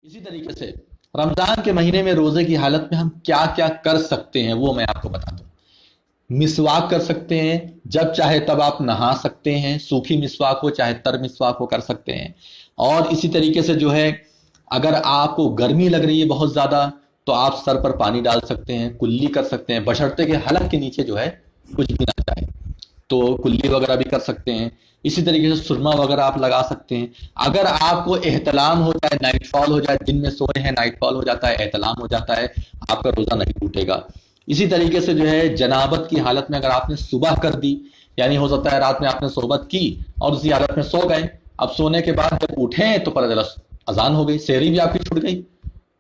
इसी तरीके से रमजान के महीने में रोजे की हालत में हम क्या क्या कर सकते हैं वो मैं आपको बता दूं। मिसवाक कर सकते हैं, जब चाहे तब आप नहा सकते हैं, सूखी मिसवाक हो चाहे तर मिसवाक हो कर सकते हैं। और इसी तरीके से जो है, अगर आपको गर्मी लग रही है बहुत ज्यादा तो आप सर पर पानी डाल सकते हैं, कुल्ली कर सकते हैं, बशर्ते के हलक के नीचे जो है कुछ भी ना जाए, तो कुल्ली वगैरह भी कर सकते हैं। इसी तरीके से सुरमा वगैरह आप लगा सकते हैं। अगर आपको एहतलाम हो जाए, नाइटफॉल हो जाए, दिन में सोए हैं नाइटफॉल हो जाता है, एहतलाम हो जाता है, आपका रोजा नहीं टूटेगा। इसी तरीके से जो है, जनाबत की हालत में अगर आपने सुबह कर दी, यानी हो सकता है रात में आपने सोबत की और उसी हालत में सो गए, अब सोने के बाद जब उठे तो पता चला अजान हो गई, सहरी भी आपकी छूट गई।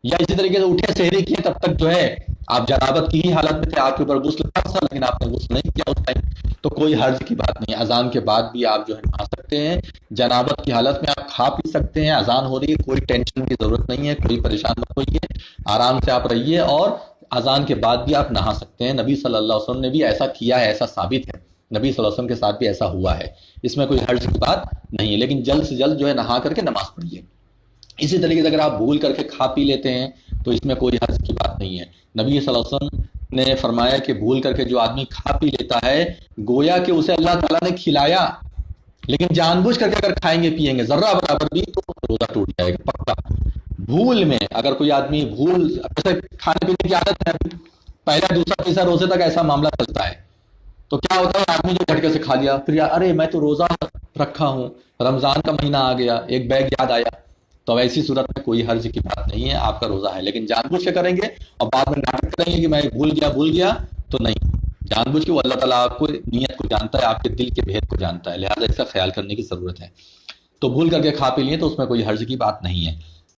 या इसी तरीके से उठे सहरी किए तब तक जो है आप जनाबत की ही हालत में थे, आपके ऊपर गुस्ल था लेकिन आपने गुस्ल नहीं किया उस टाइम, तो कोई हर्ज की बात नहीं है। अजान के बाद भी आप जो है नहा सकते हैं। जनाबत की हालत में आप खा पी सकते हैं, अजान हो रही है, कोई टेंशन की जरूरत नहीं है, कोई परेशान मत होइए, आराम से आप रहिए। और अजान के बाद भी आप नहा सकते हैं। नबी सल्लल्लाहु अलैहि वसल्लम ने भी ऐसा किया है, ऐसा साबित है, नबी सल्लल्लाहु अलैहि वसल्लम के साथ भी ऐसा हुआ है, इसमें कोई हर्ज की बात नहीं है। लेकिन जल्द से जल्द जो है नहा करके नमाज पढ़िए। इसी तरीके से अगर आप भूल करके खा पी लेते हैं तो इसमें कोई हर्ज की बात नहीं है। नबी सल्लल्लाहु अलैहि वसल्लम ने फरमाया कि भूल करके जो आदमी खा पी लेता है, गोया कि उसे अल्लाह ताला ने खिलाया, लेकिन जानबूझ करके अगर खाएंगे पिएंगे जर्रा बराबर भी तो रोजा टूट जाएगा पक्का। भूल में अगर कोई आदमी भूल, जैसे खाने पीने की आदत है, पहला दूसरा तीसरा रोजे तक ऐसा मामला चलता है, तो क्या होता है आदमी जो झटके से खा लिया, फिर यार अरे मैं तो रोजा रखा हूं, रमजान का महीना आ गया, एक बैग याद आया, तो अब ऐसी सूरत में कोई हर्ज की बात नहीं है, आपका रोजा है। लेकिन जानबूझ के करेंगे और बाद में नाटक करेंगे कि मैं भूल गया, तो नहीं। जानबूझ के वो अल्लाह ताला आपको नीयत को जानता है, आपके दिल के भेद को जानता है, लिहाजा इसका ख्याल करने की जरूरत है। तो भूल करके खा पी लिए तो उसमें कोई हर्ज की बात नहीं है।